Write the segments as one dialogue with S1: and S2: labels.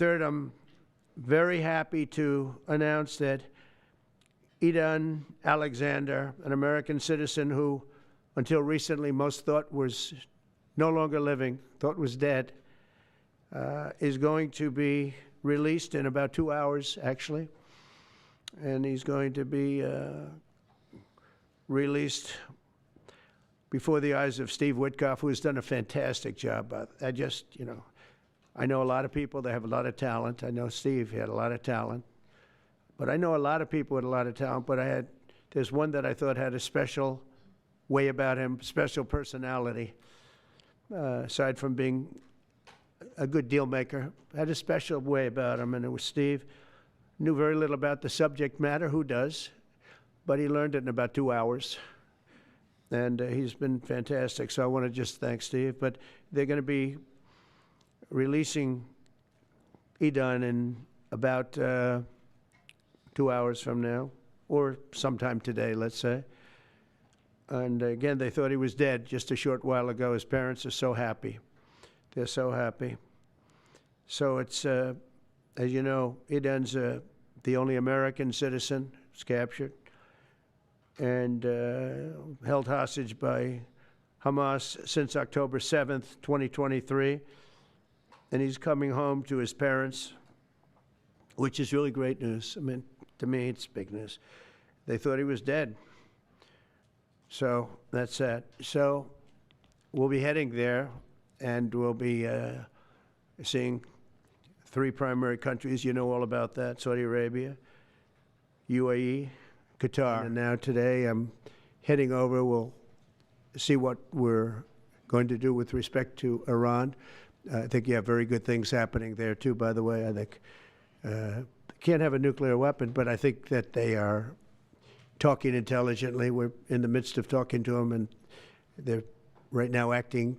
S1: Third, I'm very happy to announce that Edan Alexander, an American citizen who until recently most thought was no longer living, thought was dead, is going to be released in about 2 hours, actually. And he's going to be released before the eyes of Steve Witkoff, who has done a fantastic job. I know a lot of people that have a lot of talent. I know Steve had a lot of talent. But I know a lot of people with a lot of talent, but there's one that I thought had a special way about him, special personality, aside from being a good deal maker, had a special way about him, and it was Steve. Knew very little about the subject matter, who does, but he learned it in about 2 hours. And he's been fantastic, so I want to just thank Steve. But they're going to be releasing Edan in about 2 hours from now, or sometime today, let's say. And again, they thought he was dead just a short while ago. His parents are so happy. They're so happy. So it's, as you know, Edan's the only American citizen who's captured and held hostage by Hamas since October 7th, 2023. And he's coming home to his parents, which is really great news. I mean, to me, it's big news. They thought he was dead. So that's that. So we'll be heading there, and we'll be seeing 3 primary countries. You know all about that: Saudi Arabia, UAE, Qatar. And now today I'm heading over. We'll see what we're going to do with respect to Iran. I think you have very good things happening there, too, by the way. I think can't have a nuclear weapon, but I think that they are talking intelligently. We're in the midst of talking to them, and they're right now acting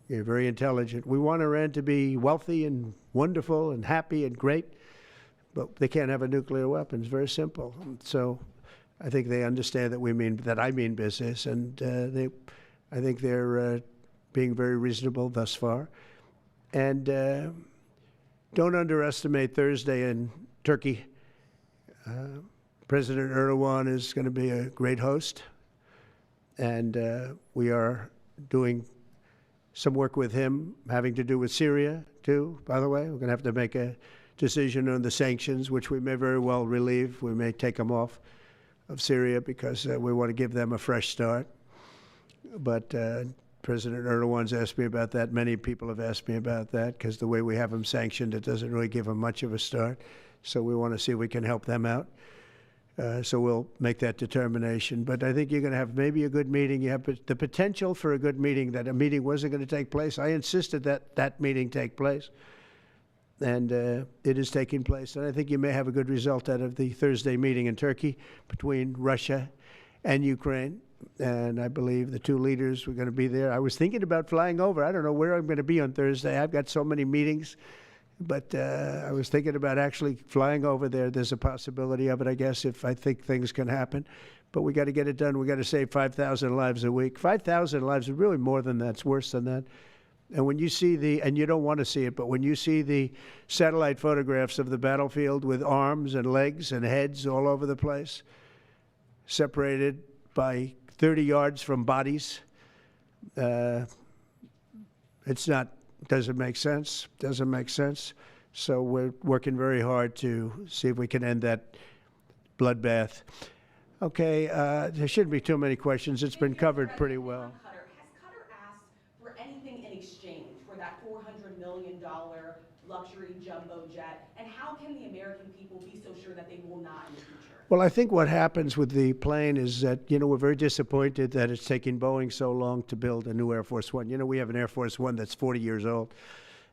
S1: very intelligent. We want Iran to be wealthy and wonderful and happy and great, but they can't have a nuclear weapon. It's very simple. So I think they understand that I mean business, and I think they're being very reasonable thus far. And don't underestimate Thursday in Turkey. President Erdogan is going to be a great host, and we are doing some work with him having to do with Syria, too, by the way. We're going to have to make a decision on the sanctions, which we may very well relieve. We may take them off of Syria because we want to give them a fresh start. But President Erdogan's asked me about that. Many people have asked me about that because the way we have them sanctioned, it doesn't really give them much of a start. So we want to see if we can help them out. So we'll make that determination. But I think you're going to have maybe a good meeting. You have the potential for a good meeting, that a meeting wasn't going to take place. I insisted that that meeting take place. And it is taking place. And I think you may have a good result out of the Thursday meeting in Turkey between Russia and Ukraine. And I believe the 2 leaders were going to be there. I was thinking about flying over. I don't know where I'm going to be on Thursday. I've got so many meetings. But I was thinking about actually flying over there. There's a possibility of it, I guess, if I think things can happen. But we got to get it done. We got to save 5,000 lives a week. 5,000 lives is really more than that. It's worse than that. And when you see and you don't want to see it, but when you see the satellite photographs of the battlefield with arms and legs and heads all over the place, separated by 30 yards from bodies, doesn't make sense. Doesn't make sense. So we're working very hard to see if we can end that bloodbath. Okay, there shouldn't be too many questions. It's been covered pretty well.
S2: Has Qatar asked for anything in exchange for that $400 million luxury jumbo jet? And how can the American people be so sure that they will not in the future?
S1: Well, I think what happens with the plane is that, we're very disappointed that it's taking Boeing so long to build a new Air Force One. We have an Air Force One that's 40 years old.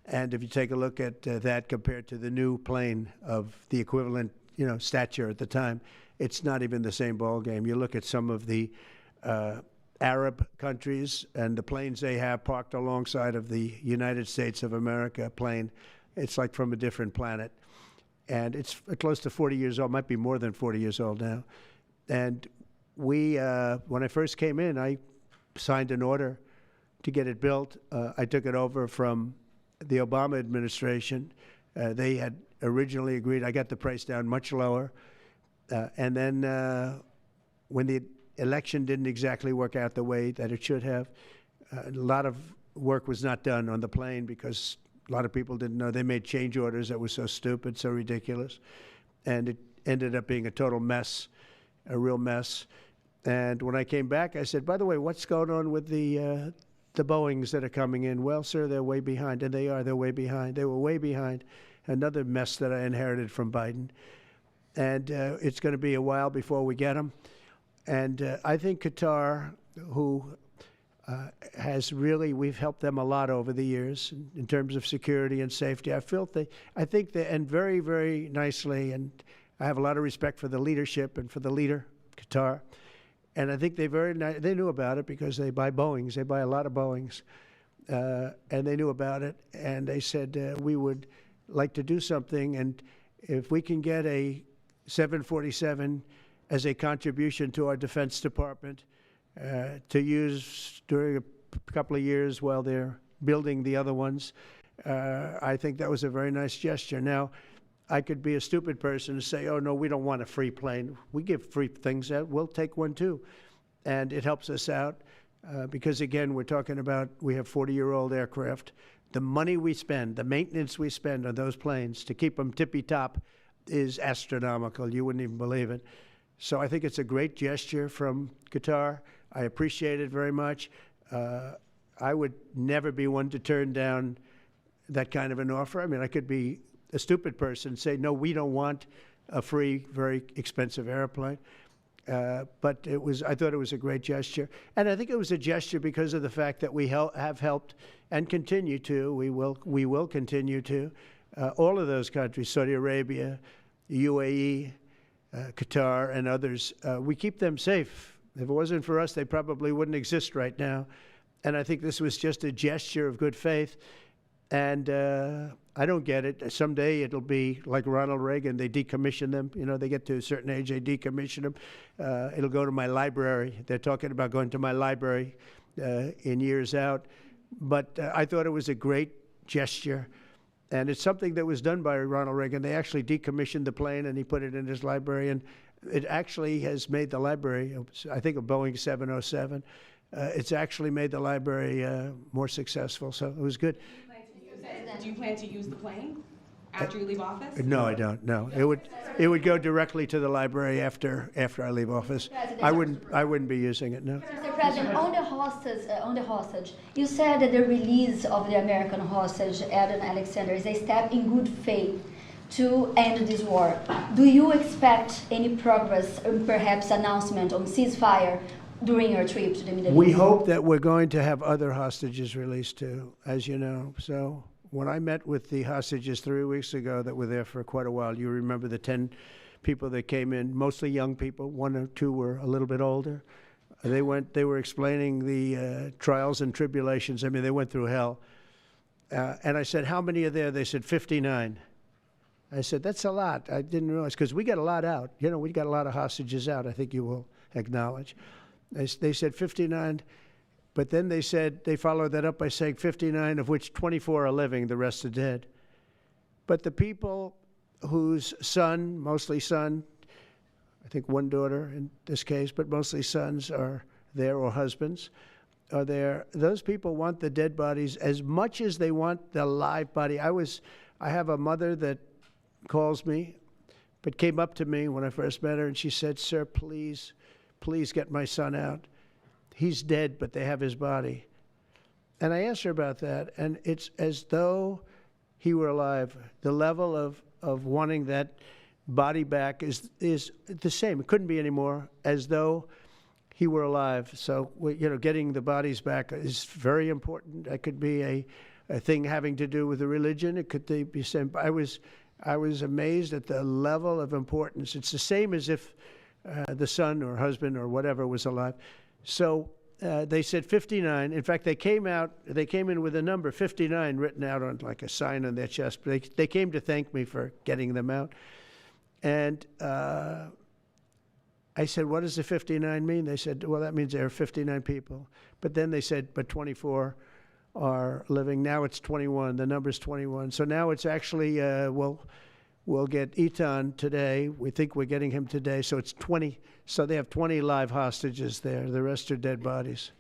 S1: And if you take a look at that compared to the new plane of the equivalent, stature at the time, it's not even the same ballgame. You look at some of the Arab countries and the planes they have parked alongside of the United States of America plane. It's like from a different planet. And it's close to 40 years old, might be more than 40 years old now. And we, when I first came in, I signed an order to get it built. I took it over from the Obama administration, They had originally agreed. I got the price down much lower. And then when the election didn't exactly work out the way that it should have, a lot of work was not done on the plane because a lot of people didn't know. They made change orders that were so stupid, so ridiculous. And it ended up being a total mess, a real mess. And when I came back, I said, by the way, what's going on with the Boeings that are coming in? Well, sir, they're way behind. And they are. They're way behind. They were way behind. Another mess that I inherited from Biden. And it's going to be a while before we get them. And I think Qatar, who has really, we've helped them a lot over the years in terms of security and safety. I think they, and very, very nicely, and I have a lot of respect for the leadership and for the leader, Qatar. And I think they knew about it because they buy Boeings. They buy a lot of Boeings. And they knew about it. And they said, we would like to do something. And if we can get a 747 as a contribution to our Defense Department to use during a couple of years while they're building the other ones, I think that was a very nice gesture. Now, I could be a stupid person and say, oh, no, we don't want a free plane. We give free things out. We'll take one, too. And it helps us out because, again, we're talking about we have 40-year-old aircraft. The money we spend, the maintenance we spend on those planes to keep them tippy-top is astronomical. You wouldn't even believe it. So I think it's a great gesture from Qatar. I appreciate it very much. I would never be one to turn down that kind of an offer. I mean, I could be a stupid person and say, no, we don't want a free, very expensive airplane. But I thought it was a great gesture. And I think it was a gesture because of the fact that we have helped and continue to, we will continue to, all of those countries, Saudi Arabia, UAE, Qatar, and others, we keep them safe. If it wasn't for us, they probably wouldn't exist right now. And I think this was just a gesture of good faith. And I don't get it. Someday it'll be like Ronald Reagan. They decommission them. You know, they get to a certain age, they decommission them. It'll go to my library. They're talking about going to my library in years out. But I thought it was a great gesture. And it's something that was done by Ronald Reagan. They actually decommissioned the plane, and he put it in his library. And it actually has made the library, I think, a Boeing 707. It's actually made the library more successful. So it was good.
S2: Do you plan to use the plane after you leave office?
S1: No, I don't. No, it would go directly to the library after I leave office. I wouldn't be using it. No.
S3: Mr. President, on the hostage, you said that the release of the American hostage, Edan Alexander, is a step in good faith to end this war. Do you expect any progress, or perhaps announcement on ceasefire during your trip to the Middle East?
S1: We hope that we're going to have other hostages released too, as you know. So when I met with the hostages 3 weeks ago that were there for quite a while, you remember the 10 people that came in, mostly young people. 1 or 2 were a little bit older. They were explaining the trials and tribulations. I mean, they went through hell. And I said, how many are there? They said 59. I said, that's a lot. I didn't realize, because we got a lot out. You know, we got a lot of hostages out, I think you will acknowledge. They said 59, but then they said, they followed that up by saying 59, of which 24 are living, the rest are dead. But the people whose son, mostly son, I think 1 daughter in this case, but mostly sons are there, or husbands are there, those people want the dead bodies as much as they want the live body. I have a mother that calls me, but came up to me when I first met her, and she said, sir, please get my son out. He's dead, but they have his body. And I asked her about that, and it's as though he were alive. The level of wanting that body back is the same. It couldn't be any more, as though he were alive. So, you know, getting the bodies back is very important. That could be a thing having to do with the religion. It could be same. I was amazed at the level of importance. It's the same as if the son or husband or whatever was alive. So they said 59. In fact, they came in with a number 59 written out on like a sign on their chest. But they came to thank me for getting them out. And I said, what does the 59 mean? They said, well, that means there are 59 people. But then they said, but 24 are living. Now it's 21. The number's 21. So now it's actually, we'll get Edan today. We think we're getting him today. So it's 20. So they have 20 live hostages there. The rest are dead bodies.